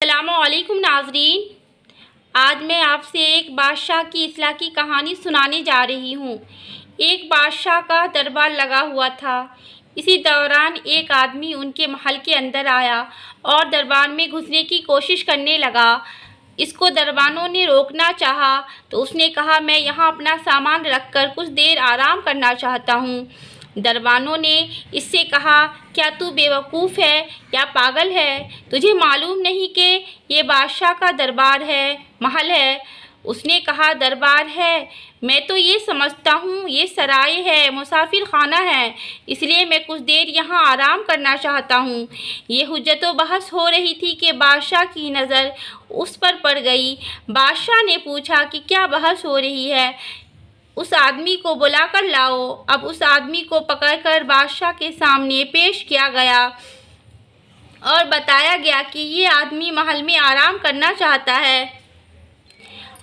السلام علیکم ناظرین، آج میں آپ سے ایک بادشاہ کی اصلاح کی کہانی سنانے جا رہی ہوں۔ ایک بادشاہ کا دربار لگا ہوا تھا۔ اسی دوران ایک آدمی ان کے محل کے اندر آیا اور دربار میں گھسنے کی کوشش کرنے لگا۔ اس کو دربانوں نے روکنا چاہا تو اس نے کہا، میں یہاں اپنا سامان رکھ کر کچھ دیر آرام کرنا چاہتا ہوں۔ دربانوں نے اس سے کہا، کیا تو بے وقوف ہے یا پاگل ہے؟ تجھے معلوم نہیں کہ یہ بادشاہ کا دربار ہے، محل ہے؟ اس نے کہا، دربار ہے، میں تو یہ سمجھتا ہوں یہ سرائے ہے، مسافر خانہ ہے، اس لیے میں کچھ دیر یہاں آرام کرنا چاہتا ہوں۔ یہ حجت و بحث ہو رہی تھی کہ بادشاہ کی نظر اس پر پڑ گئی۔ بادشاہ نے پوچھا کہ کیا بحث ہو رہی ہے؟ اس آدمی کو بلا کر لاؤ۔ اب اس آدمی کو پکڑ کر بادشاہ کے سامنے پیش کیا گیا اور بتایا گیا کہ یہ آدمی محل میں آرام کرنا چاہتا ہے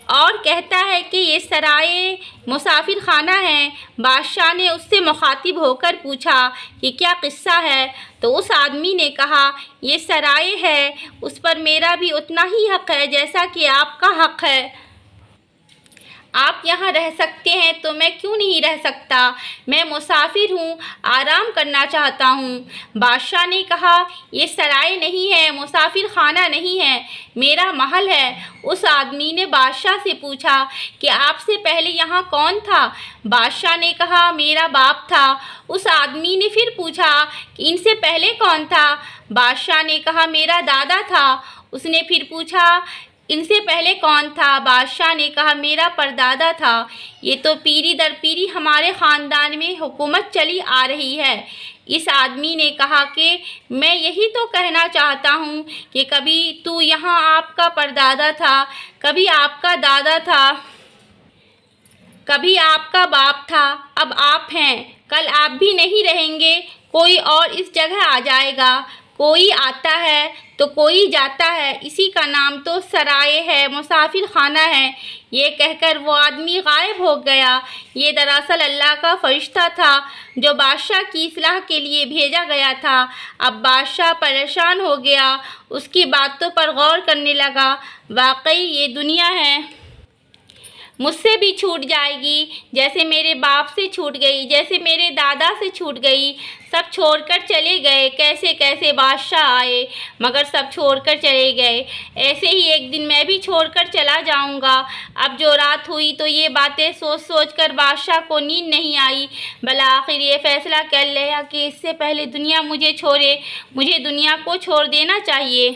اور کہتا ہے کہ یہ سرائے مسافر خانہ ہے۔ بادشاہ نے اس سے مخاطب ہو کر پوچھا کہ کیا قصہ ہے؟ تو اس آدمی نے کہا، یہ سرائے ہے، اس پر میرا بھی اتنا ہی حق ہے جیسا کہ آپ کا حق ہے۔ آپ یہاں رہ سکتے ہیں تو میں کیوں نہیں رہ سکتا؟ میں مسافر ہوں، آرام کرنا چاہتا ہوں۔ بادشاہ نے کہا، یہ سرائے نہیں ہے، مسافر خانہ نہیں ہے، میرا محل ہے۔ اس آدمی نے بادشاہ سے پوچھا کہ آپ سے پہلے یہاں کون تھا؟ بادشاہ نے کہا، میرا باپ تھا۔ اس آدمی نے پھر پوچھا کہ ان سے پہلے کون تھا؟ بادشاہ نے کہا، میرا دادا تھا۔ اس نے پھر پوچھا، ان سے پہلے کون تھا؟ بادشاہ نے کہا، میرا پردادا تھا۔ یہ تو پیری در پیری ہمارے خاندان میں حکومت چلی آ رہی ہے۔ اس آدمی نے کہا کہ میں یہی تو کہنا چاہتا ہوں کہ کبھی تو یہاں آپ کا پردادا تھا، کبھی آپ کا دادا تھا، کبھی آپ کا باپ تھا، اب آپ ہیں، کل آپ بھی نہیں رہیں گے، کوئی اور اس جگہ آ جائے گا۔ کوئی آتا ہے تو کوئی جاتا ہے، اسی کا نام تو سرائے ہے، مسافر خانہ ہے۔ یہ کہہ کر وہ آدمی غائب ہو گیا۔ یہ دراصل اللہ کا فرشتہ تھا جو بادشاہ کی اصلاح کے لیے بھیجا گیا تھا۔ اب بادشاہ پریشان ہو گیا، اس کی باتوں پر غور کرنے لگا۔ واقعی یہ دنیا ہے، مجھ سے بھی چھوٹ جائے گی، جیسے میرے باپ سے چھوٹ گئی، جیسے میرے دادا سے چھوٹ گئی۔ سب چھوڑ کر چلے گئے، کیسے کیسے بادشاہ آئے مگر سب چھوڑ کر چلے گئے۔ ایسے ہی ایک دن میں بھی چھوڑ کر چلا جاؤں گا۔ اب جو رات ہوئی تو یہ باتیں سوچ سوچ کر بادشاہ کو نیند نہیں آئی۔ بالآخر یہ فیصلہ کر لیا کہ اس سے پہلے دنیا مجھے چھوڑے، مجھے دنیا کو چھوڑ دینا چاہیے۔